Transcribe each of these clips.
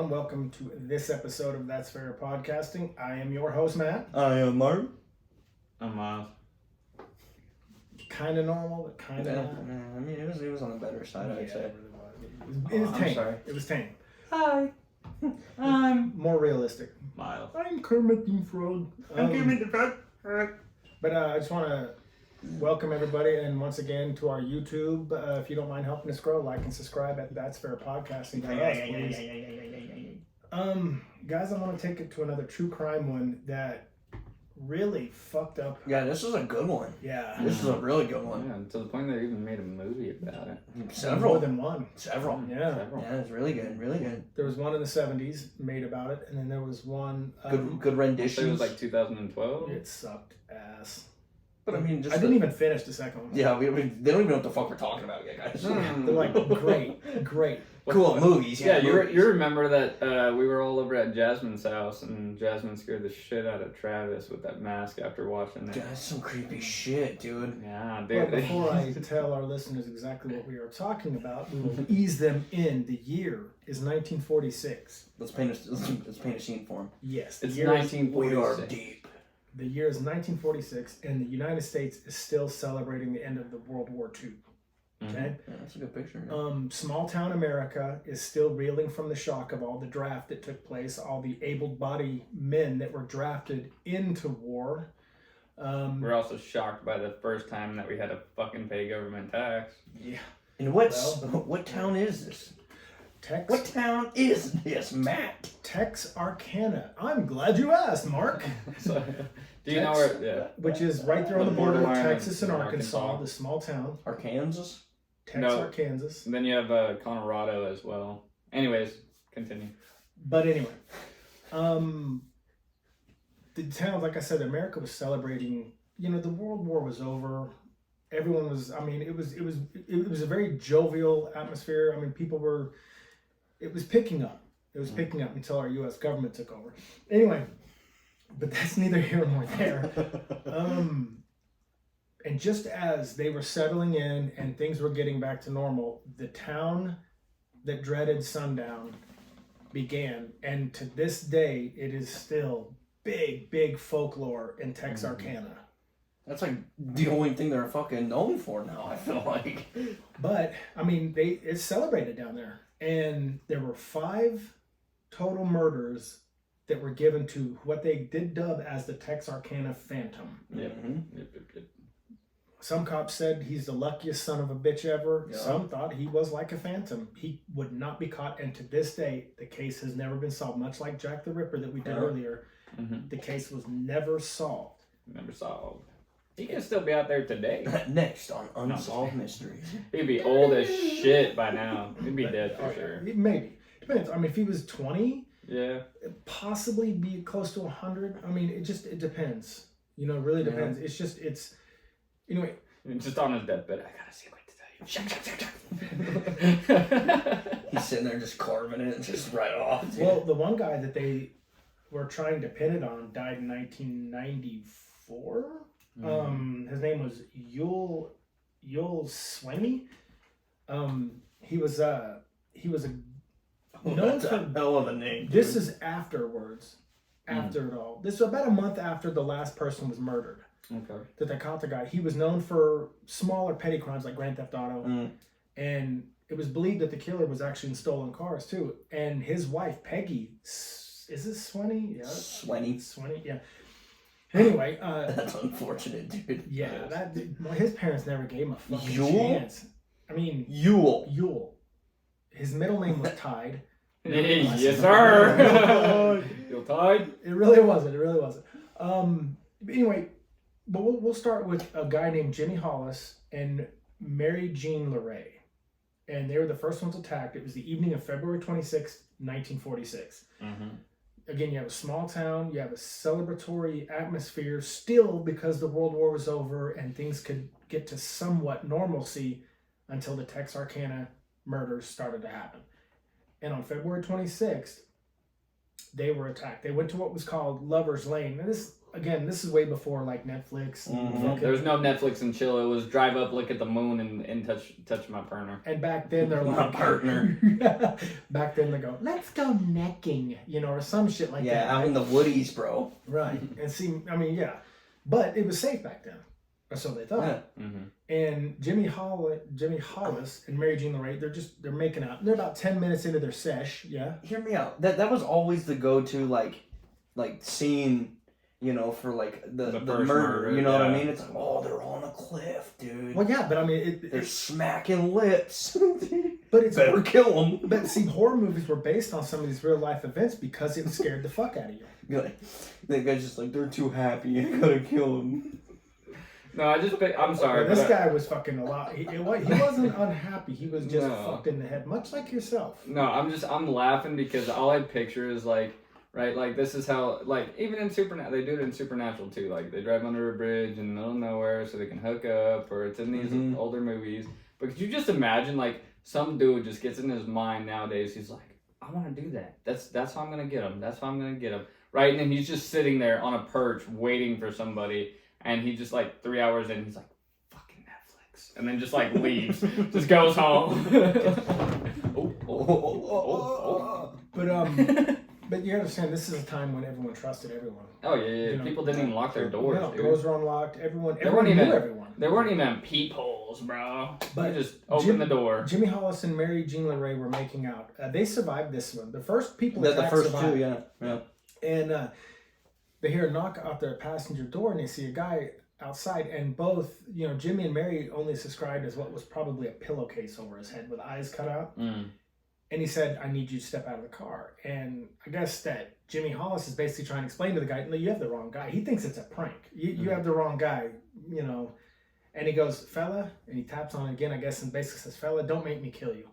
everyone. Welcome to this episode of That's Fair Podcasting. I am your host, Matt. I am Martin. I'm Myles. Kind of normal, but kind of not. I mean, it was on the better side, I'd say. It really was. It was tame. Sorry. It was tame. Hi. I'm More realistic. Myles. I'm Kermit the Frog. the Frog. But I just want to welcome everybody, and once again to our YouTube. If you don't mind helping us grow, like and subscribe at That's Fair Podcasting. Guys, I want to take it to another true crime one that really fucked up. Yeah, this is a good one. Yeah. This is a really good one. Yeah, to the point they even made a movie about it. More than one. Several. Yeah. Yeah, it's really good. Really good. There was one in the 70s made about it, and then there was one. Good I renditions. think it was like 2012. It sucked ass. But I mean, just I didn't even finish the second one. Yeah, they don't even know what the fuck we're talking about yet, guys. They're like, great. Cool movies. Yeah, movies. you remember that we were all over at Jasmine's house, and Jasmine scared the shit out of Travis with that mask after watching it. Yeah, that's some creepy shit, dude. Yeah, Well, dude. before I tell our listeners exactly what we are talking about, we will ease them in. The year is 1946. Let's paint a scene for him. Yes, the It's year is, 1946. We are deep. the year is 1946, and the United States is still celebrating the end of the World War II. Okay. Yeah, that's a good picture. Yeah. Small town America is still reeling from the shock of all the draft that took place, all the able-bodied men that were drafted into war. We're also shocked by the first time that we had to fucking pay government tax. Yeah. And what town is this? What town is this, Matt? Texarkana. I'm glad you asked, Mark. So, do you know where? Yeah. Which is right there on the The border of borderline Texas and of Arkansas, Arkansas. the small town. Arkansas? Texarkansas. And then you have Colorado as well. Anyways, continue. But anyway, the town, like I said, America was celebrating. You know, the World War was over. Everyone was. I mean, it was a very jovial atmosphere. I mean, people were. It was picking up. It was picking up until our U.S. government took over. Anyway, but that's neither here nor there. And just as they were settling in and things were getting back to normal, the town that dreaded Sundown began. And to this day, it is still big folklore in Texarkana. That's like the only thing they're fucking known for now, I feel like. But, I mean, it's celebrated down there. And there were 5 total murders that were given to what they did dub as the Texarkana Phantom. Yep. Mm-hmm. Yep. Some cops said he's the luckiest son of a bitch ever. Yeah. Some thought he was like a phantom. He would not be caught. And to this day, the case has never been solved. Much like Jack the Ripper that we did earlier, the case was never solved. Never solved. He could still be out there today. Next on Unsolved Mysteries. He'd be old as shit by now. He'd be dead for sure. Maybe. Depends. I mean, if he was 20, Yeah. possibly be close to 100. I mean, it depends. You know, it really depends. It's anyway. Just on his deathbed, I got a secret to tell you. He's sitting there just carving it and just right off. Well, the one guy that they were trying to pin it on died in 1994. His name was Yul Sweeney. He was a known That's for a hell of a name. This dude. is afterwards, after it all. This is about a month after the last person was murdered. Okay. That they caught the guy. He was known for smaller petty crimes like Grand Theft Auto, and it was believed that the killer was actually in stolen cars too. And his wife Peggy, is this Sweeney? Yeah, Sweeney. Yeah. Anyway, That's unfortunate, dude. yeah, his parents never gave him a fucking Yule? chance. I mean, Yule. His middle name was Tide. Yes, sir. You'll tide? It really wasn't. Anyway, but we'll start with a guy named Jimmy Hollis and Mary Jean LeRae. And they were the first ones attacked. It was the evening of February 26th, 1946. Again, you have a small town, you have a celebratory atmosphere still because the World War was over and things could get to somewhat normalcy until the Texarkana murders started to happen. And on February 26th, they were attacked. They went to what was called Lover's Lane. And this again, this is way before like Netflix. Mhm. There was no Netflix and chill. It was drive up, look at the moon, and touch my partner. And back then they're My like partner. Back then they go, let's go necking, or some shit like that. Yeah, out in the woodies, bro. Right. And see, I mean, yeah, but it was safe back then, or so they thought. Yeah. Mm-hmm. And Jimmy Hollis and Mary Jean Larray, they're making out. They're about 10 minutes into their sesh. Yeah. Hear me out. That was always the go-to like scene, for like the first murder. You know what I yeah. mean? It's like, oh, they're on a cliff, dude. Well, yeah, but I mean, They're smacking lips. but it's Better kill them. But see, horror movies were based on some of these real life events because it scared the fuck out of you. Like, the guy's just like, they're too happy. I gotta kill them. No, I'm sorry. This guy was fucking a lot. He wasn't unhappy. He was just fucked in the head, much like yourself. No, I'm laughing because all I picture is like, right, like this is how, like, even in Supernatural, they do it in Supernatural too. Like they drive under a bridge in the middle of nowhere so they can hook up, or it's in these older movies. But could you just imagine, like, some dude just gets in his mind nowadays, he's like, I want to do that. That's how I'm gonna get him. That's how I'm gonna get him. Right, and then he's just sitting there on a perch waiting for somebody, and he just like 3 hours in, he's like, fucking Netflix, and then just like leaves, just goes home. But you understand, this is a time when everyone trusted everyone. Oh yeah. People didn't even lock their doors. No, dude. doors were unlocked. Everyone There knew everyone. There weren't even peepholes, bro. But you just open the door. Jimmy Hollis and Mary Jean Larray were making out. They survived this one. The first people The attacked first survived. two, yeah. And they hear a knock out their passenger door, and they see a guy outside. And both, Jimmy and Mary only subscribed as what was probably a pillowcase over his head with eyes cut out. Mm. And he said, I need you to step out of the car. And I guess that Jimmy Hollis is basically trying to explain to the guy, no, you have the wrong guy. He thinks it's a prank. You have the wrong guy, And he goes, fella, and he taps on it again, I guess, and basically says, fella, don't make me kill you.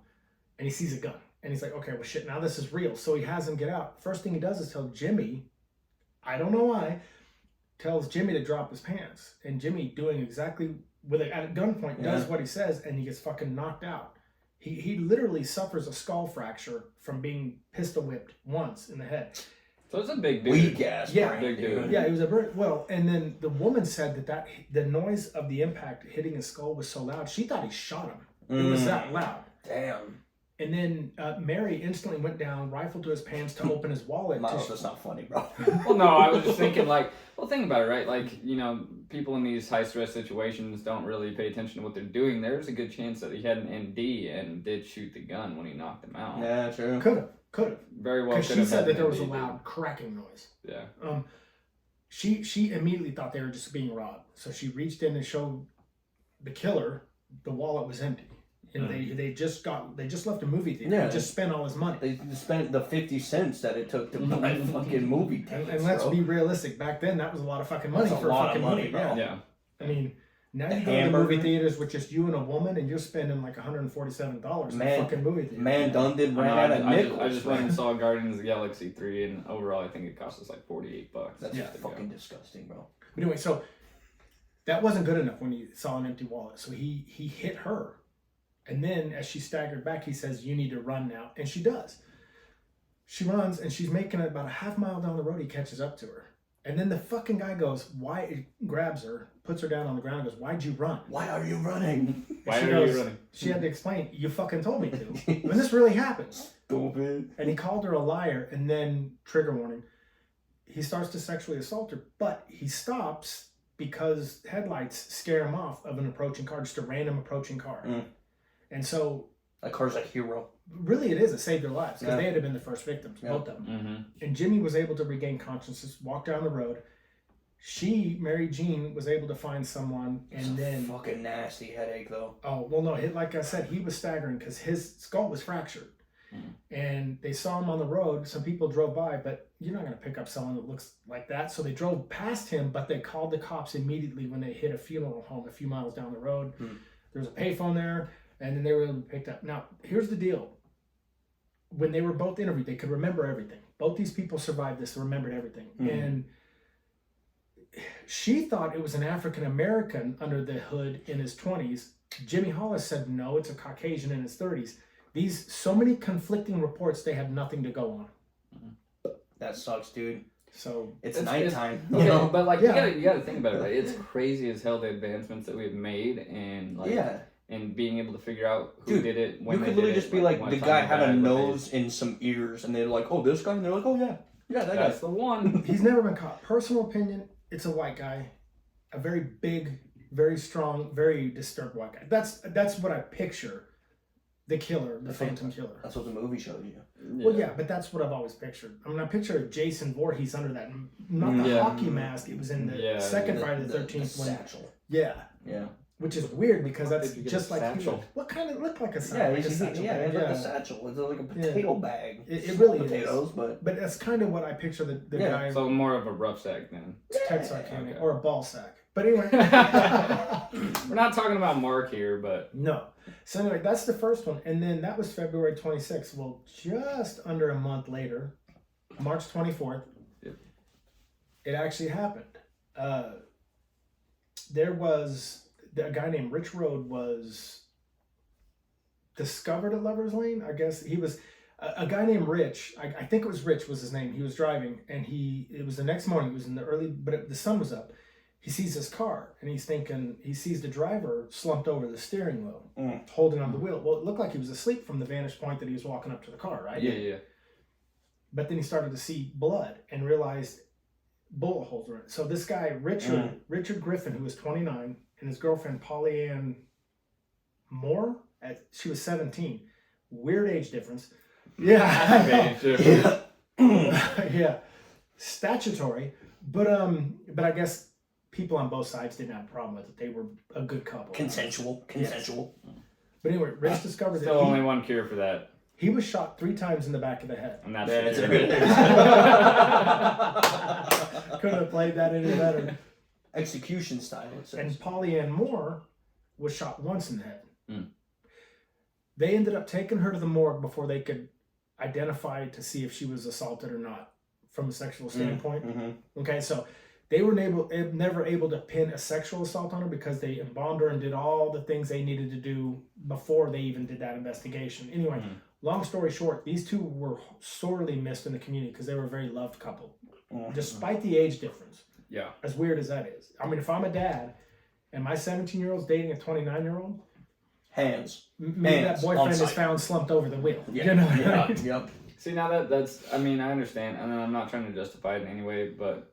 And he sees a gun. And he's like, okay, well, shit, now this is real. So he has him get out. First thing he does is tell Jimmy, I don't know why, tells Jimmy to drop his pants. And Jimmy, doing exactly, at gunpoint, does what he says, and he gets fucking knocked out. He literally suffers a skull fracture from being pistol whipped once in the head. So it's a big dude. Weak ass. Yeah, big dude. Yeah, he was and then the woman said that the noise of the impact hitting his skull was so loud, she thought he shot him. It was that loud. Damn. And then Mary instantly went down, rifled to his pants to open his wallet. Myles, that's not funny, bro. Well, no, I was just thinking, think about it, right? Like, people in these high-stress situations don't really pay attention to what they're doing. There's a good chance that he had an ND and did shoot the gun when he knocked him out. Yeah, true. Could have. Very well could have. Because she said that there was a ND, loud cracking noise. Yeah. She immediately thought they were just being robbed. So she reached in and showed the killer the wallet was empty. They just left a movie theater. Yeah. They just spent all his money. They spent the 50 cents that it took to buy fucking movie tickets. And let's bro. be realistic. Back then, that was a lot of fucking money That's for a a lot fucking of money, movie. bro. Yeah. I mean, now The you go to the hamburger. movie theaters with just you and a woman, and you're spending like $147 for a fucking movie theater. Man done did ran out of nickels. I just went and saw Guardians of the Galaxy 3, and overall, I think it cost us like $48. That's just to go. fucking disgusting, bro. But anyway, so that wasn't good enough when he saw an empty wallet. So he hit her. And then as she staggered back, he says, you need to run now. And she does. She runs, and she's making it about a half mile down the road. He catches up to her. And then the fucking guy goes, why? Grabs her, puts her down on the ground, and goes, why'd you run? Why are you running? Why She are goes- you running? She had to explain, you fucking told me to. When this really happened. Stupid. And he called her a liar, and then, trigger warning, he starts to sexually assault her, but he stops because headlights scare him off of an approaching car, just a random approaching car. Mm. And so, That car's a hero. really it is, it saved their lives, because Yeah. they had been the first victims, Yeah. both of them. Mm-hmm. And Jimmy was able to regain consciousness, walk down the road. Mary Jean, was able to find someone, and then... Fucking nasty headache, though. Oh, well, no, like I said, he was staggering because his skull was fractured. And they saw him on the road. Some people drove by, but you're not going to pick up someone that looks like that. So they drove past him, but they called the cops immediately when they hit a funeral home a few miles down the road. There was a payphone there, and then they were able to be picked up. Now, here's the deal. When they were both interviewed, they could remember everything. Both these people survived this, remembered everything. And she thought it was an African-American under the hood in his 20s. Jimmy Hollis said, no, it's a Caucasian in his 30s. So many conflicting reports, they had nothing to go on. That sucks, dude. So it's nighttime. Okay, You know? but like Yeah. you gotta think about it. Right? It's crazy as hell the advancements that we've made, and like and being able to figure out who did it. When you they could did literally it, just be like, what the time guy they had a died, what nose and some ears, and they're like, oh, this guy, and they're like, oh yeah, that That's guy. the one. he's never been caught. Personal opinion: it's a white guy, a very big, very strong, very disturbed white guy. That's what I picture. The killer, the Phantom Killer. That's what the movie showed you. Well, yeah, but that's what I've always pictured. I mean, I picture Jason Voorhees under that, not the hockey mask. It was in the second Friday the 13th satchel. Yeah. Which is weird because that's just like satchel. What kind of looked like a Yeah, satchel? Like a satchel bag. like a satchel. It's like a potato bag. It really potatoes, is. but that's kind of what I picture the guy. So more of a rough sack then. Texarkansas or a ball sack. But anyway, we're not talking about Mark here, but no. So anyway, that's the first one, and then that was February 26th. Well, just under a month later, March 24th, it actually happened. There was a guy named Rich Road was discovered at Lover's Lane. I guess he was a guy named Rich. I think it was Rich was his name. He was driving, and it was the next morning. It was in the early, but the sun was up. He sees his car, and he's thinking, he sees the driver slumped over the steering wheel, holding on the wheel. Well, it looked like he was asleep from the vantage point that he was walking up to the car, right? Yeah. But then he started to see blood and realized bullet holes were in it. So this guy, Richard Griffin, who was 29, and his girlfriend, Polly Ann Moore, she was 17. Weird age difference. Yeah. Yeah. Statutory. But I guess people on both sides didn't have a problem with it. They were a good couple. Consensual. Yes. But anyway, Rich discovered Still only one cure for that. He was shot 3 times in the back of the head. And that's a it. good Couldn't have played that any better. Execution style, it says. And Polly Ann Moore was shot once in the head. They ended up taking her to the morgue before they could identify to see if she was assaulted or not from a sexual standpoint. Okay, so they were never able to pin a sexual assault on her because they embalmed her and did all the things they needed to do before they even did that investigation. Anyway, long story short, these two were sorely missed in the community because they were a very loved couple, despite the age difference. Yeah. As weird as that is. I mean, if I'm a dad and my 17-year-old's dating a 29-year-old, maybe that boyfriend is found slumped over the wheel. Yeah. You know what I mean? Yep. See, now that's, I mean, I understand, and I'm not trying to justify it in any way, but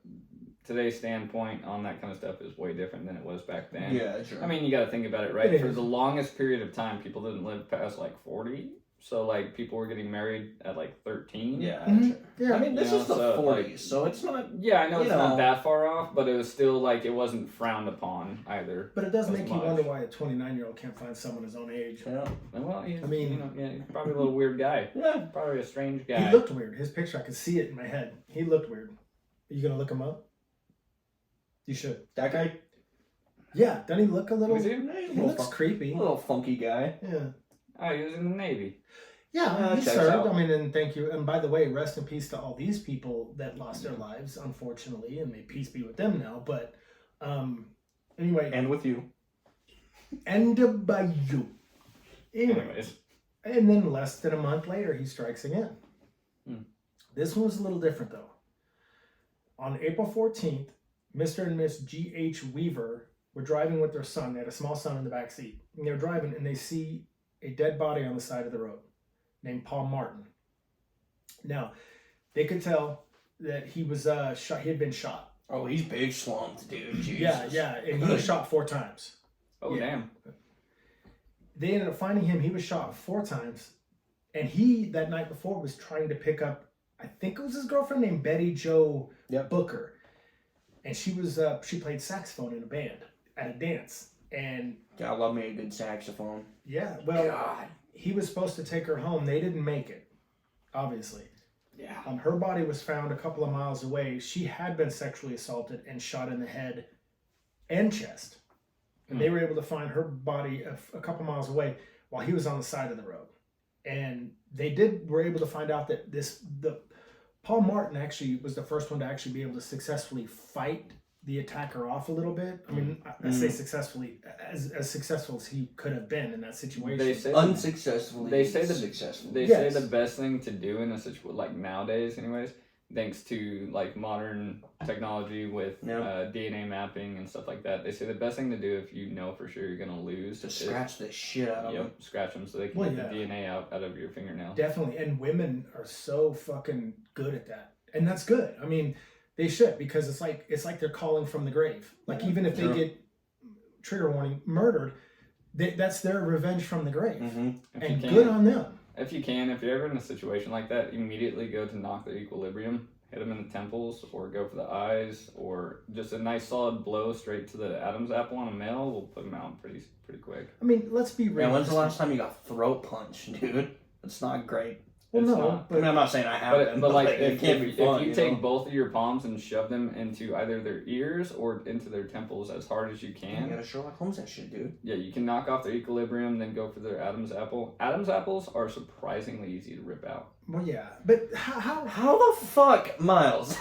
today's standpoint on that kind of stuff is way different than it was back then. Yeah, sure. I mean, you got to think about it, right? It For is. the longest period of time, people didn't live past like 40. So, like, people were getting married at like 13. Yeah. Mhm. Sure. Yeah. I mean, this is the so, 40s, so it's not. Yeah, I know You it's know. not that far off, but it was still like it wasn't frowned upon either. But it does as make you much. wonder why a 29-year-old can't find someone his own age. Yeah. Well, he's, I mean- you know, yeah, he's probably a little weird guy. Yeah. Probably a strange guy. He looked weird. His picture, I could see it in my head. He looked weird. Are you going to look him up? You should. That guy? Yeah, doesn't he look a little... Was he? He looks creepy. A little funky guy. Yeah. Oh, he was in the Navy. Yeah, he checks served. out. I mean, and thank you. And by the way, rest in peace to all these people that lost their lives, unfortunately, and may peace be with them now. But anyway, And with you. and by you. Anyway, Anyways. and then less than a month later, he strikes again. Hmm. This one was a little different, though. On April 14th, Mr. and Miss G.H. Weaver were driving with their son. They had a small son in the back seat. And they're driving, and they see a dead body on the side of the road named Paul Martin. Now, they could tell that he was shot. He had been shot. Oh, he's big slumped, dude. Jesus. Yeah, and he was shot 4 times. Oh, Yeah. damn. They ended up finding him. He was shot 4 times, and he that night before was trying to pick up, I think it was his girlfriend named Betty Jo Booker, and she was she played saxophone in a band at a dance, and I love me a good saxophone. yeah, well, God. he was supposed to take her home. They didn't make it, obviously. Yeah. Her body was found a couple of miles away. She had been sexually assaulted and shot in the head and chest. And they were able to find her body a couple miles away while he was on the side of the road. And they were able to find out that Paul Martin actually was the first one to actually be able to successfully fight the attacker off a little bit. I mean, I say successfully, as successful as he could have been in that situation. They say Unsuccessfully. They say successful. They say the best thing to do in a situation, like nowadays, anyways, thanks to like modern technology with DNA mapping and stuff like that. They say the best thing to do if you know for sure you're gonna lose is scratch the shit out of them. Scratch them so they can get the DNA out of your fingernail. Definitely, and women are so fucking good at that, and that's good. I mean, they should, because it's like they're calling from the grave. Like even if they get, trigger warning, murdered, that's their revenge from the grave, and good on them. If you can, if you're ever in a situation like that, immediately go to knock their equilibrium, hit them in the temples, or go for the eyes, or just a nice solid blow straight to the Adam's apple on a male will put them out pretty quick. I mean, let's be real. Yeah, when's the last time you got throat punched, dude? It's not great. Well, it's no, not. but I mean, I'm not saying I haven't. But like, it can't be fun. If you take both of your palms and shove them into either their ears or into their temples as hard as you can. You gotta Sherlock Holmes that shit, dude. Yeah, you can knock off their equilibrium, then go for their Adam's apple. Adam's apples are surprisingly easy to rip out. Well, yeah, but how the fuck, Myles?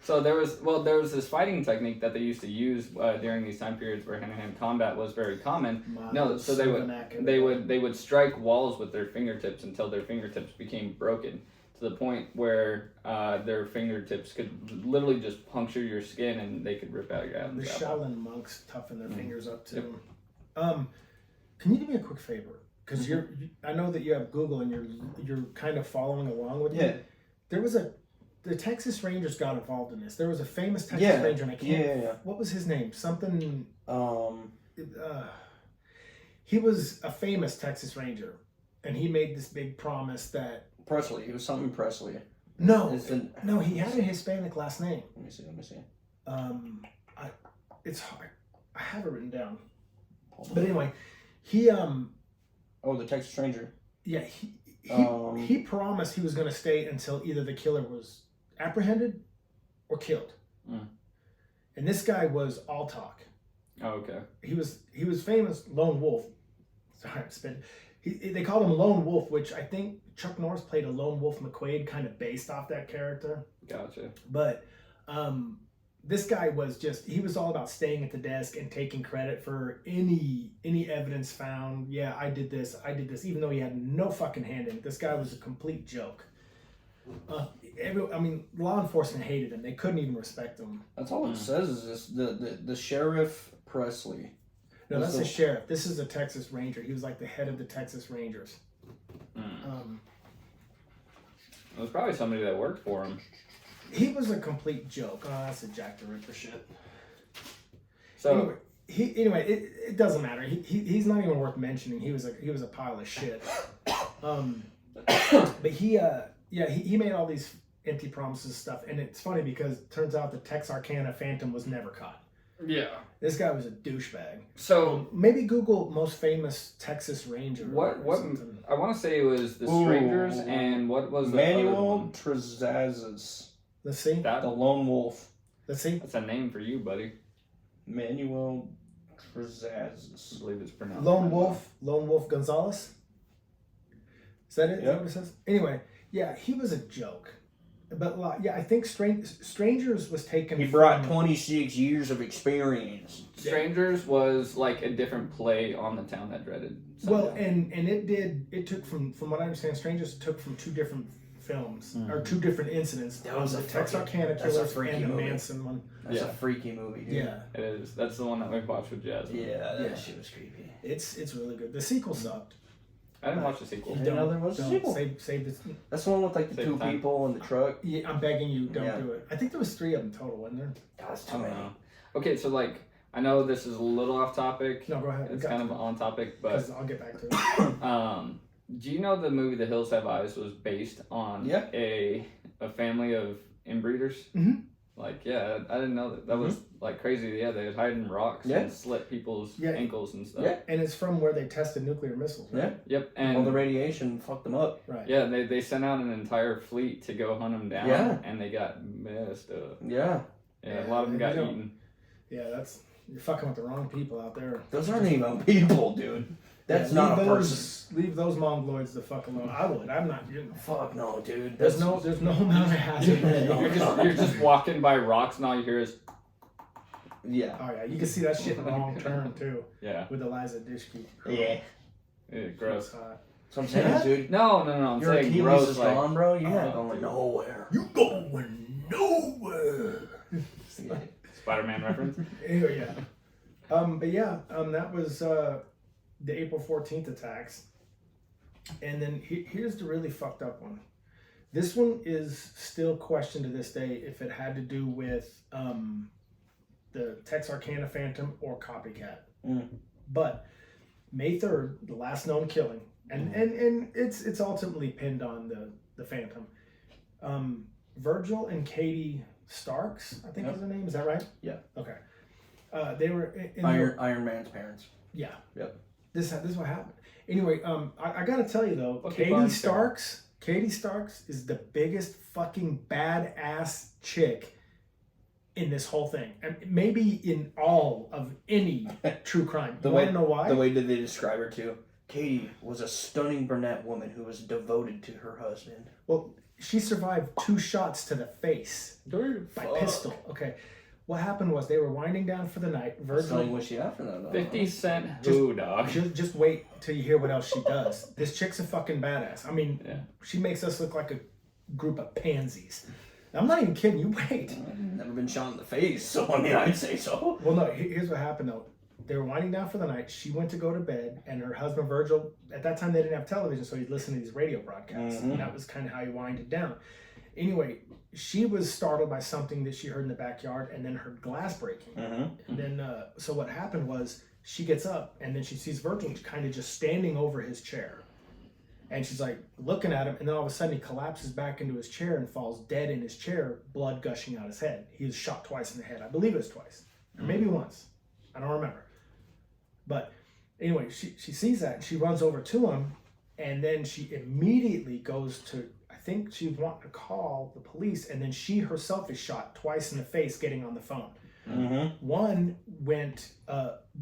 So there was this fighting technique that they used to use during these time periods where hand-to-hand combat was very common. So they would strike walls with their fingertips until their fingertips became broken, to the point where their fingertips could literally just puncture your skin and they could rip out your Adam's apple. The Shaolin monks toughen their fingers up too. Yep. Can you do me a quick favor? Because I know that you have Google and you're kind of following along with me. There was the Texas Rangers got involved in this. There was a famous Texas Ranger, and I can't. What was his name? Something. He was a famous Texas Ranger, and he made this big promise that Presley. It was something Presley. No, he had a Hispanic last name. Let me see. It's hard. I have it written down. But anyway, he Oh, the Texas Ranger. Yeah, he promised he was going to stay until either the killer was apprehended or killed. And this guy was all talk. Oh, okay. He was famous Lone Wolf. Sorry, I'm spitting. They called him Lone Wolf, which I think Chuck Norris played a Lone Wolf McQuaid, kind of based off that character. Gotcha. But this guy was he was all about staying at the desk and taking credit for any evidence found. Yeah, I did this, even though he had no fucking hand in it. This guy was a complete joke. Law enforcement hated him. They couldn't even respect him. That's all it says is this, the Sheriff Presley. No, that's the sheriff. This is a Texas Ranger. He was like the head of the Texas Rangers. It was probably somebody that worked for him. He was a complete joke. Oh, that's a Jack the Ripper shit. So it doesn't matter. He's not even worth mentioning. He was a pile of shit. But he made all these empty promises and stuff, and it's funny because it turns out the Texarkana Phantom was never caught. Yeah. This guy was a douchebag. So maybe Google most famous Texas Ranger. What I want to say it was the Strangers, and what was the Manuel Trezazes. Let's see. The Lone Wolf. Let's see. That's a name for you, buddy. Manuel Trezazes. I believe it's pronounced. Lone Wolf Gonzalez. Is that it? Is that what it says? Anyway, yeah, he was a joke. But I think Strangers was taken. He brought 26 years of experience. Strangers was like a different play on the town that dreaded Sundown. Well, and it took from what I understand, Strangers took from two different films or two different incidents. That was the a Texarkana Killers and the Manson one. That's a freaky movie, dude. Yeah, it is. That's the one that we watched with Jasmine. Yeah, that shit was creepy. It's really good. The sequel sucked. I didn't watch the sequel. I didn't know there was a sequel. Save this. That's the one with like the two people in the truck. Yeah, I'm begging you, don't do it. I think there was 3 of them total, wasn't there? That's too many. Okay, so like I know this is a little off topic. No, go ahead. It's kind of on topic, but I'll get back to it. Do you know the movie The Hills Have Eyes was based on a family of inbreeders? Mm-hmm. Like, yeah, I didn't know that. That was like crazy. Yeah, they would hide in rocks and slit people's ankles and stuff. Yeah, and it's from where they tested nuclear missiles, right? Yeah. Yep. And all the radiation fucked them up. Right. Yeah, they sent out an entire fleet to go hunt them down. Yeah. And they got messed up. Yeah. Yeah, a lot of them got eaten. Yeah, you're fucking with the wrong people out there. Those aren't even people, dude. That's not a person. Leave those mongoloids the fuck alone. I would. I'm not. Fuck no, dude. There's no amount of hazard. You're just walking by rocks and all you hear is. Yeah. Oh yeah, you can see that shit in the wrong turn too. Yeah. With Eliza Dushku. Yeah. Yeah, gross. That's what I'm saying, dude. No. I'm Your saying Achilles gross. is Like, gone, bro. You're oh, not going dude. nowhere. You going nowhere. Spider-Man reference. Anyway, yeah. But yeah, that was the April 14th attacks. And then here's the really fucked up one. This one is still questioned to this day if it had to do with the Texarkana Phantom or Copycat. But May 3rd, the last known killing, and it's ultimately pinned on the Phantom. Virgil and Katie Starks, I think is their name. Is that right? Yeah. Okay. They were in Iron Man's parents. Yeah. Yep. This is what happened. Anyway, I gotta tell you though, Bucky Katie Barnes Starks is the biggest fucking badass chick in this whole thing, and maybe in all of any true crime. You want to know why? The way that they describe her too. Katie was a stunning brunette woman who was devoted to her husband. Well, she survived 2 shots to the face by pistol. Okay. What happened was they were winding down for the night. Virgil, was she after that? 50 Cent who, dog? just wait till you hear what else she does. This chick's a fucking badass. I mean, she makes us look like a group of pansies. I'm not even kidding you. Wait. I've never been shot in the face, so I mean, I'd say so. Well, no, here's what happened though. They were winding down for the night. She went to go to bed, and her husband Virgil, at that time they didn't have television, so he'd listen to these radio broadcasts. And that was kind of how he winded down. Anyway, she was startled by something that she heard in the backyard, and then heard glass breaking. And then, so what happened was she gets up, and then she sees Virgil kind of just standing over his chair. And she's like looking at him, and then all of a sudden he collapses back into his chair and falls dead in his chair, blood gushing out his head. He was shot twice in the head. I believe it was twice, or maybe once. I don't remember. But anyway, she sees that, and she runs over to him, and then she immediately goes to, I think she wanted to call the police, and then she herself is shot twice in the face getting on the phone. One went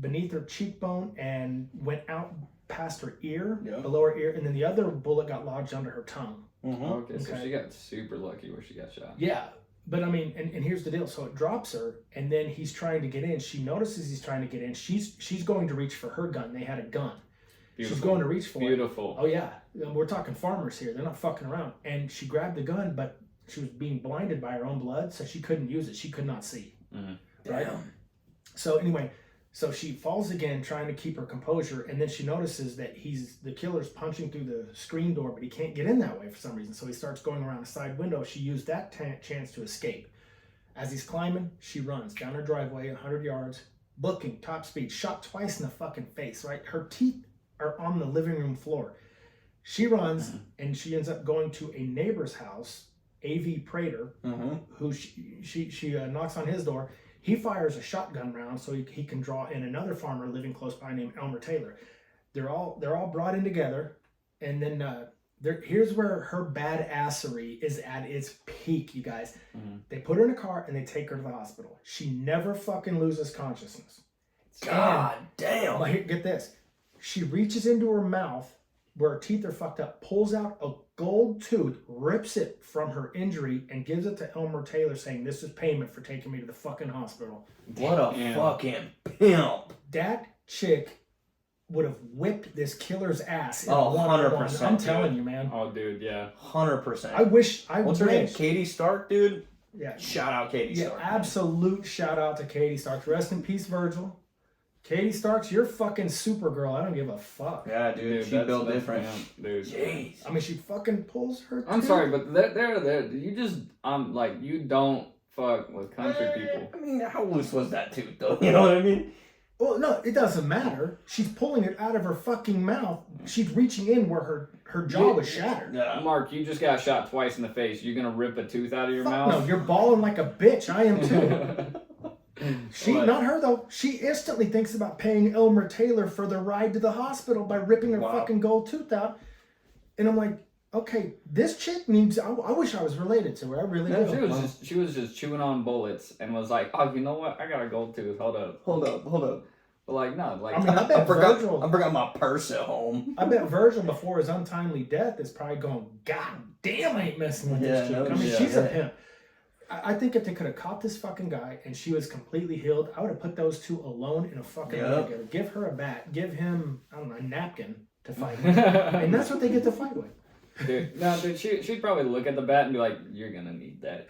beneath her cheekbone and went out past her ear, below her ear, and then the other bullet got lodged under her tongue. Okay, so she got super lucky where she got shot. Yeah, but I mean, and here's the deal. So it drops her, and then he's trying to get in. She notices he's trying to get in. She's going to reach for her gun. They had a gun. Beautiful. She's going to reach for it. Beautiful. Oh yeah, we're talking farmers here. They're not fucking around. And she grabbed the gun, but she was being blinded by her own blood, so she couldn't use it. She could not see. Right. So anyway, so she falls again, trying to keep her composure, and then she notices that the killer's punching through the screen door, but he can't get in that way for some reason. So he starts going around the side window. She used that chance to escape. As he's climbing, she runs down her driveway 100 yards, booking top speed, shot twice in the fucking face. Right, her teeth are on the living room floor. She runs, and she ends up going to a neighbor's house, A.V. Prater, who she knocks on his door. He fires a shotgun round so he can draw in another farmer living close by named Elmer Taylor. They're all brought in together, and then here's where her badassery is at its peak, you guys. They put her in a car and they take her to the hospital. She never fucking loses consciousness. God damn. But here, get this. She reaches into her mouth where her teeth are fucked up, pulls out a gold tooth, rips it from her injury, and gives it to Elmer Taylor, saying, "This is payment for taking me to the fucking hospital." What a fucking pimp. That chick would have whipped this killer's ass. In 100%. I'm telling you, man. Oh, dude, yeah. 100%. What's her name? Katie Stark, dude? Yeah. Shout out Katie Stark. Yeah, absolute shout out to Katie Stark. Rest in peace, Virgil. Katie Starks, you're fucking Supergirl. I don't give a fuck. Yeah, dude, she built different. Dude. Jeez. I mean, she fucking pulls her. I'm sorry, but there. You just, you don't fuck with country people. I mean, how loose was that tooth, though? You know what I mean? Well, no, it doesn't matter. She's pulling it out of her fucking mouth. She's reaching in where her jaw was shattered. Yeah. Mark, you just got shot twice in the face. You gonna rip a tooth out of your Fuck mouth? No, you're bawling like a bitch. I am too. Not her though. She instantly thinks about paying Elmer Taylor for the ride to the hospital by ripping her fucking gold tooth out. And I'm like, okay, this chick needs. I wish I was related to her. I really do. She was just chewing on bullets and was like, oh, you know what? I got a gold tooth. Hold up. But I mean, I forgot my purse at home. I bet Virgil before his untimely death is probably going, God damn, I ain't messing with this chick. I mean, she's a pimp. I think if they could have caught this fucking guy and she was completely healed, I would have put those two alone in a fucking room together. Give her a bat. Give him, I don't know, a napkin. to fight with. And that's what they get to fight with. Dude, she'd probably look at the bat and be like, "You're gonna need that."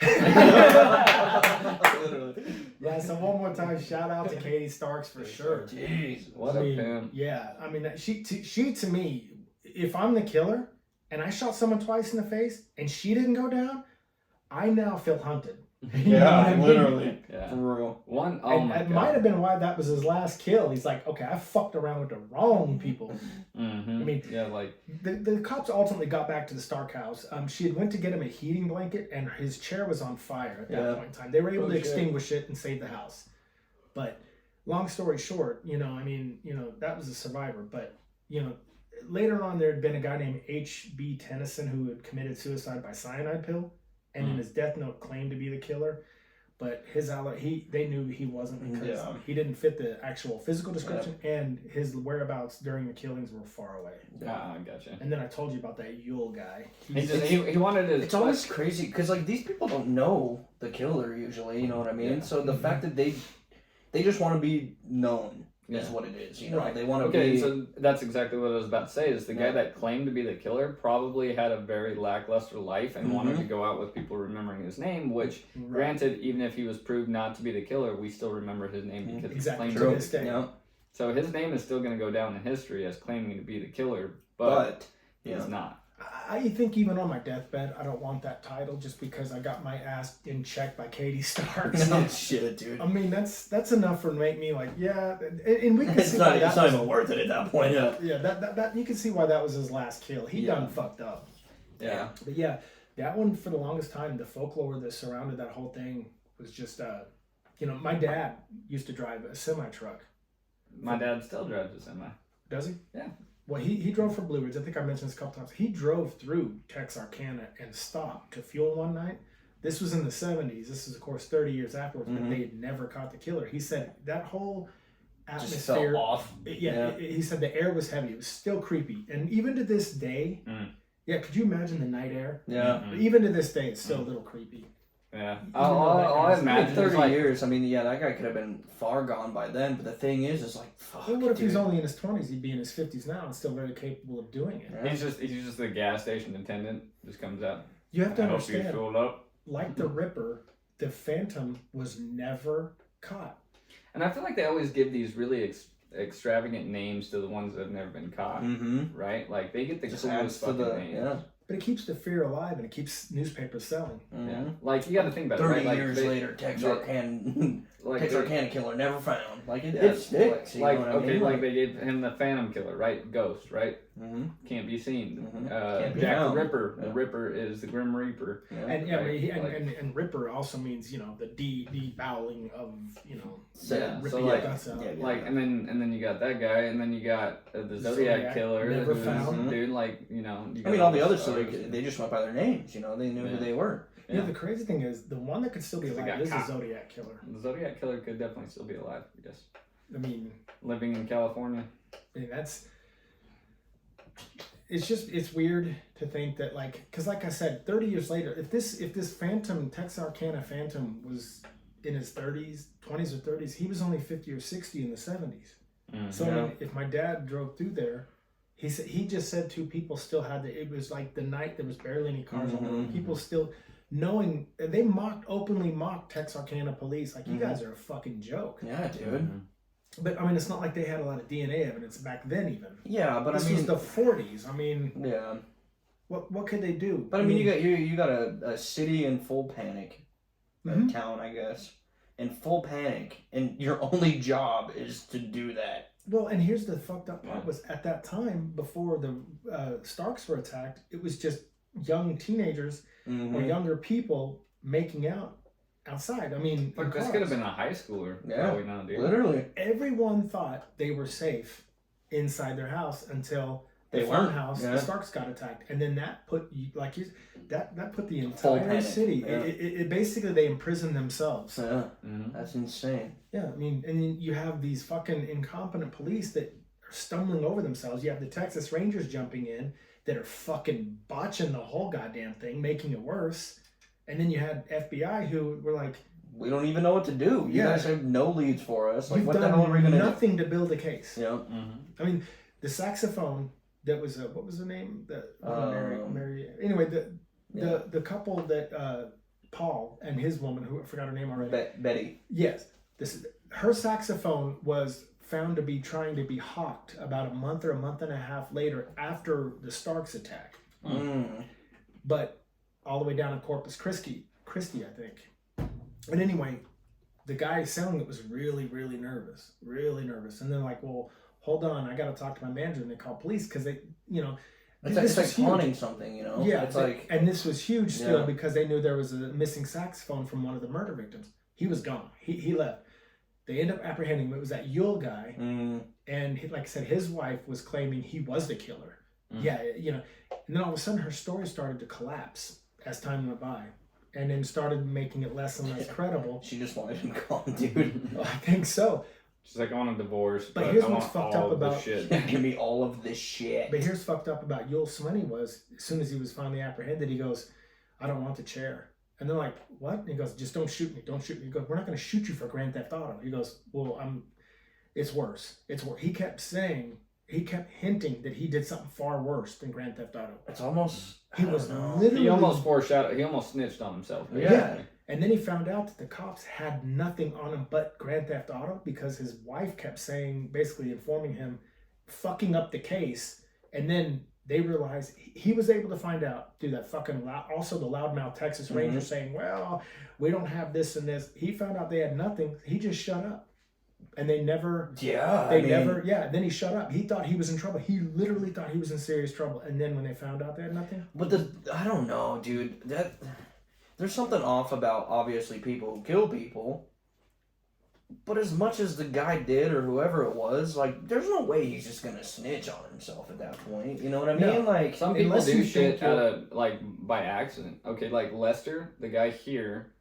Yeah, so one more time, shout out to Katie Starks for sure. Jeez, what a pimp. Yeah, I mean, she to me, if I'm the killer and I shot someone twice in the face and she didn't go down, I now feel hunted. You know what I mean? literally. Yeah. For real. It might have been why that was his last kill. He's like, okay, I fucked around with the wrong people. Mm-hmm. I mean, yeah, like the cops ultimately got back to the Stark house. She had went to get him a heating blanket, and his chair was on fire at that point in time. They were able to extinguish it and save the house. But long story short, that was a survivor. But later on, there had been a guy named H.B. Tennyson who had committed suicide by cyanide pill. And in his death note claimed to be the killer, but they knew he wasn't because he didn't fit the actual physical description, and his whereabouts during the killings were far away. I gotcha. And then I told you about that Yule guy. He wanted to. It's always crazy because like these people don't know the killer usually. You know what I mean? Yeah. So the fact that they just want to be known. Is what it is, Right. They want to be. be. So that's exactly what I was about to say. Is the guy that claimed to be the killer probably had a very lackluster life and wanted to go out with people remembering his name. Which, granted, even if he was proved not to be the killer, we still remember his name because he claimed to be the killer. Yeah. So his name is still going to go down in history as claiming to be the killer, but he's not. I think even on my deathbed, I don't want that title just because I got my ass in check by Katie Starks. Oh shit, dude. I mean, that's enough for make me like, yeah, and we can it's see not even worth it at that point. Yeah, that you can see why that was his last kill. He done fucked up. Yeah. But yeah, that one for the longest time, the folklore that surrounded that whole thing was just, my dad used to drive a semi truck. My dad still drives a semi. Does he? Yeah. Well, he drove for Blue Ridge. I think I mentioned this a couple times. He drove through Texarkana and stopped to fuel one night. This was in the 70s. This is, of course, 30 years afterwards, but they had never caught the killer. He said that whole atmosphere... Just fell off. He said the air was heavy. It was still creepy. And even to this day... could you imagine the night air? Yeah. Even to this day, it's still a little creepy. Yeah. I imagine 30 years. I mean, that guy could have been far gone by then. But the thing is like, fuck. Well, what if he's only in his 20s? He'd be in his 50s now and still very capable of doing it. Yeah. He's just the gas station attendant. Just comes out. You have to understand. Hope you filled up. Like the Ripper, the Phantom was never caught. And I feel like they always give these really extravagant names to the ones that have never been caught. Right? Like they get the coolest fucking names. Yeah. But it keeps the fear alive and it keeps newspapers selling. Yeah. Like you got to think about 30 it. Right? years later, Texarkana killer never found. Like it sticks. Like they gave him the Phantom Killer, right? Ghost, right? Can't be seen. Jack the Ripper. The Ripper is the Grim Reaper. Yeah. And Ripper also means the debowling of and then you got that guy, and then you got the Zodiac Killer, never found. Dude, all the others they just went by their names. They knew who they were. Yeah, the crazy thing is the one that could still be alive is the Zodiac Killer. The Zodiac Killer could definitely still be alive, I guess. I mean, living in California. I mean, it's weird to think that because like I said, 30 years later, if this Phantom, Texarkana Phantom was in his 30s, 20s or 30s, he was only 50 or 60 in the 70s. So I mean, if my dad drove through there, he just said two people still had it was like the night there was barely any cars on the road. People still knowing, they openly mocked Texarkana police like, you guys are a fucking joke. Yeah, dude. But I mean, it's not like they had a lot of DNA evidence back then even. Yeah, but this was the 40s. I mean, yeah. What could they do? But I mean, you got a city in full panic, a town, I guess, in full panic, and your only job is to do that. Well, and here's the fucked up part was at that time, before the Starks were attacked, it was just young teenagers or younger people making out outside. I mean, this could have been a high schooler. Yeah, probably not, dude. Literally. Everyone thought they were safe inside their house until the farmhouse, the Starks got attacked, and then that put that put the entire city. Yeah. It basically they imprisoned themselves. Yeah, that's insane. Yeah, I mean, and then you have these fucking incompetent police that are stumbling over themselves. You have the Texas Rangers jumping in that are fucking botching the whole goddamn thing, making it worse. And then you had FBI who were like, we don't even know what to do. You guys have no leads for us. Like, what the hell are we going to do? Nothing to build a case. Yeah. I mean, the saxophone that was what was the name? Mary. Anyway, the couple that Paul and his woman, who I forgot her name already. Betty. Yes, her saxophone was found to be trying to be hawked about a month or a month and a half later after the Starks attack. But all the way down in Corpus Christi, I think. And anyway, the guy selling it was really, really nervous. And they're like, well, hold on, I got to talk to my manager. And they call police because they, It's like haunting something, Yeah, it's like, and this was huge still because they knew there was a missing saxophone from one of the murder victims. He was gone. He left. They end up apprehending him. It was that Yule guy, and like I said, his wife was claiming he was the killer. Yeah, and then all of a sudden her story started to collapse as time went by, and then started making it less and less credible. She just wanted him gone, dude. I think so. She's like, I want a divorce, but here's what's fucked up about shit. Give me all of this shit. But here's fucked up about Yul Smoney was, as soon as he was finally apprehended, he goes, I don't want the chair. And they're like, what? And he goes, just don't shoot me. Don't shoot me. He goes, we're not going to shoot you for Grand Theft Auto. He goes, well, it's worse. It's worse. He kept hinting that he did something far worse than Grand Theft Auto. It's almost, he was literally. He almost foreshadowed. He almost snitched on himself. Yeah. And then he found out that the cops had nothing on him but Grand Theft Auto because his wife kept saying, basically informing him, fucking up the case. And then they realized he was able to find out through that fucking also the loudmouth Texas Ranger saying, well, we don't have this and this. He found out they had nothing. He just shut up. And they never. Yeah. Then he shut up. He thought he was in trouble. He literally thought he was in serious trouble. And then when they found out they had nothing. But I don't know, dude. There's something off about, obviously, people who kill people. But as much as the guy did or whoever it was, like, there's no way he's just going to snitch on himself at that point. You know what I mean? No. Like, some people do shit by accident. Okay, like Lester, the guy here,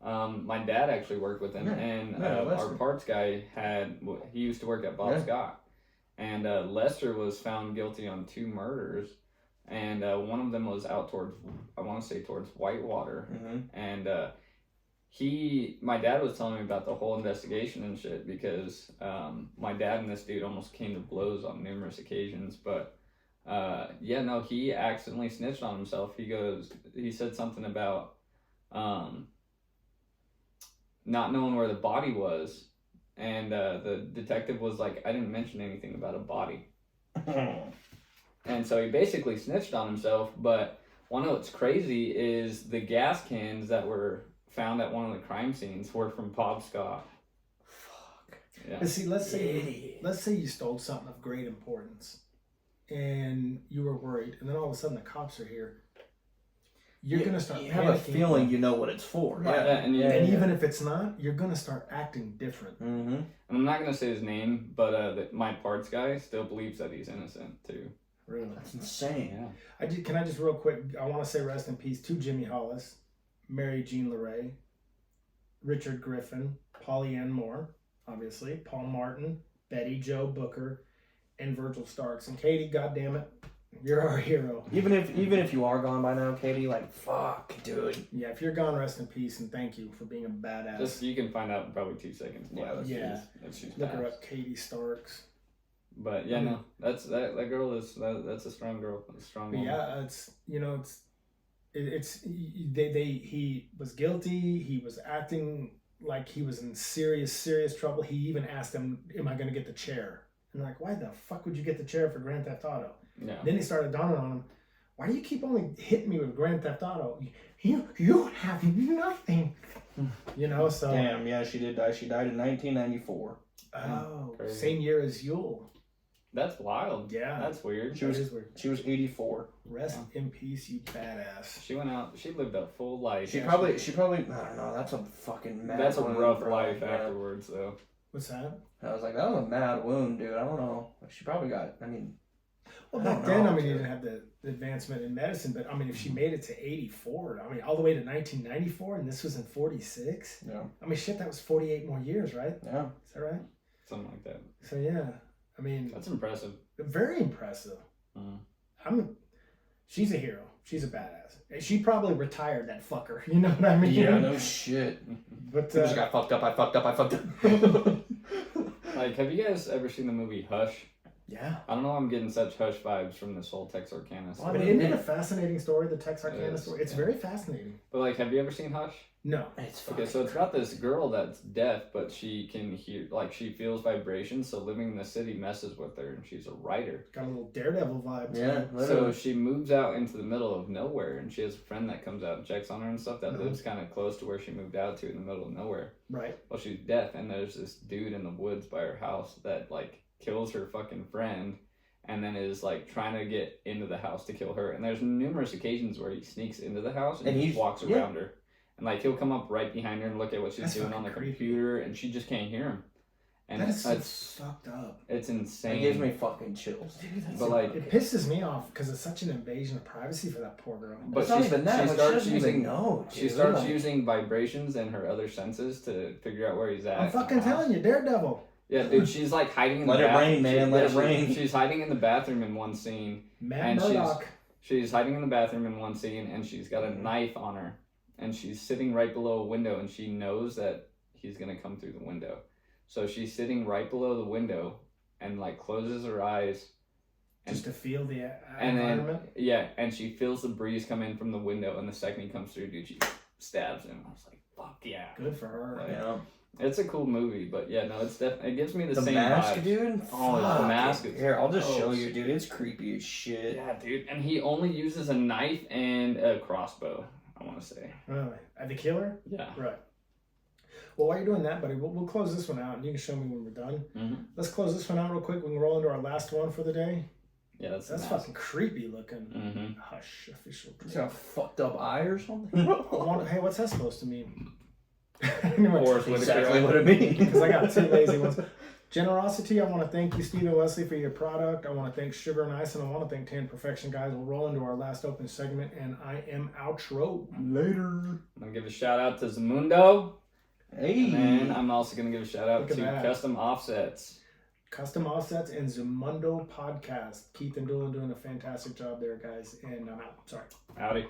my dad actually worked with him. And our parts guy he used to work at Bob Scott. And Lester was found guilty on 2 murders. And one of them was out towards Whitewater. And my dad was telling me about the whole investigation and shit because my dad and this dude almost came to blows on numerous occasions. But he accidentally snitched on himself. He said something about not knowing where the body was. And the detective was like, I didn't mention anything about a body. And so he basically snitched on himself, but one of what's crazy is the gas cans that were found at one of the crime scenes were from Bob Scott. Fuck. Yeah. But see, let's say you stole something of great importance, and you were worried, and then all of a sudden the cops are here. You're gonna start. You have a feeling you know what it's for. Right. And even if it's not, you're gonna start acting different. And I'm not gonna say his name, but my parts guy still believes that he's innocent too. Really? That's insane. Yeah. Can I just real quick, I want to say rest in peace to Jimmy Hollis, Mary Jean LeRae, Richard Griffin, Polly Ann Moore, obviously, Paul Martin, Betty Jo Booker, and Virgil Starks. And Katie, goddammit, you're our hero. Even if you are gone by now, Katie, like, fuck, dude. Yeah, if you're gone, rest in peace, and thank you for being a badass. Just, you can find out in probably 2 seconds. Look her up, Katie Starks. But no, that girl that's a strong girl, a strong woman. Yeah, he was guilty. He was acting like he was in serious trouble. He even asked them, "Am I going to get the chair?" And they're like, "Why the fuck would you get the chair for Grand Theft Auto?" Yeah. Then he started dawning on him, "Why do you keep only hitting me with Grand Theft Auto? You have nothing." So. Damn, yeah, she did die. She died in 1994. Oh, crazy. Same year as Yule. That's wild. Yeah. That's weird. She was 84. Rest in peace, you badass. She went out. She lived a full life. She probably. I don't know. That's a fucking mad. That's a wound, rough bro. life afterwards, though. What's that? I was like, that was a mad wound, dude. I don't know. She probably got. I mean. Well, back then, you didn't have the advancement in medicine, but if she made it to 84, all the way to 1994, and this was in 46. Yeah. Shit, that was 48 more years, right? Yeah. Is that right? Something like that. So yeah, that's impressive. Very impressive. She's a hero. She's a badass. She probably retired that fucker. You know what I mean? Yeah, no shit. But just got fucked up. I fucked up. Like, have you guys ever seen the movie Hush? Yeah. I don't know why I'm getting such hush vibes from this whole Texarkana story. But isn't it a fascinating story, the Texarkana story? It's yeah. very fascinating. But like, have you ever seen Hush? No. It's Okay, so it's about this girl that's deaf, but she can hear, like, she feels vibrations, so living in the city messes with her, and she's a writer. Got a little Daredevil vibe. Yeah. So Literally. she moves out into the middle of nowhere, and she has a friend that comes out and checks on her and stuff that lives kind of close to where she moved out to in the middle of nowhere. Right. Well, she's deaf, and there's this dude in the woods by her house that, like, kills her fucking friend, and then is, like, trying to get into the house to kill her. And there's numerous occasions where he sneaks into the house and he just walks around her. And, like, he'll come up right behind her and look at what she's doing on the computer, and she just can't hear him. And that is so fucked up. It's insane. It gives me fucking chills, dude. But, like, it pisses me off because it's such an invasion of privacy for that poor girl. But it's not even that. She starts using She starts using vibrations and her other senses to figure out where he's at. I'm fucking telling you, Daredevil. Yeah, dude, she's like hiding in the bathroom. Let it rain, man. Let it rain. She's hiding in the bathroom in one scene. Matt Murdock. She's hiding in the bathroom in one scene, and she's got a knife on her. And she's sitting right below a window, and she knows that he's going to come through the window. So she's sitting right below the window and, like, closes her eyes. Just to feel the and environment? Then, yeah, and she feels the breeze come in from the window, and the second he comes through, dude, she stabs him. I was like, fuck yeah. Good for her. Like, Yeah. It's a cool movie, but yeah, no, it's it gives me the same mask, vibe. dude. Oh, the mask. Here, I'll just show you, dude. It's creepy as shit. Yeah, dude, and he only uses a knife and a crossbow. I want to say. Really? The killer? Yeah. Right. Well, while you're doing that, buddy, we'll close this one out, and you can show me when we're done. Mm-hmm. Let's close this one out real quick. We can roll into our last one for the day. Yeah, that's fucking creepy looking. Mm-hmm. Hush, official. He's got a fucked up eye or something. Hey, what's that supposed to mean? Anyway, Forrest Whitaker. Exactly what it means. because I got two lazy ones. Generosity, I want to thank you, Stephen Wesley, for your product. I want to thank Sugar and Ice, and I want to thank Tan Perfection, guys. We'll roll into our last open segment, and I am outro. Later. I'm gonna give a shout out to Zamundo. Hey. And I'm also gonna give a shout out Look at to that. Custom Offsets. Custom Offsets and Zamundo Podcast. Keith and Doolin doing a fantastic job there, guys. And I'm out. Sorry. Howdy.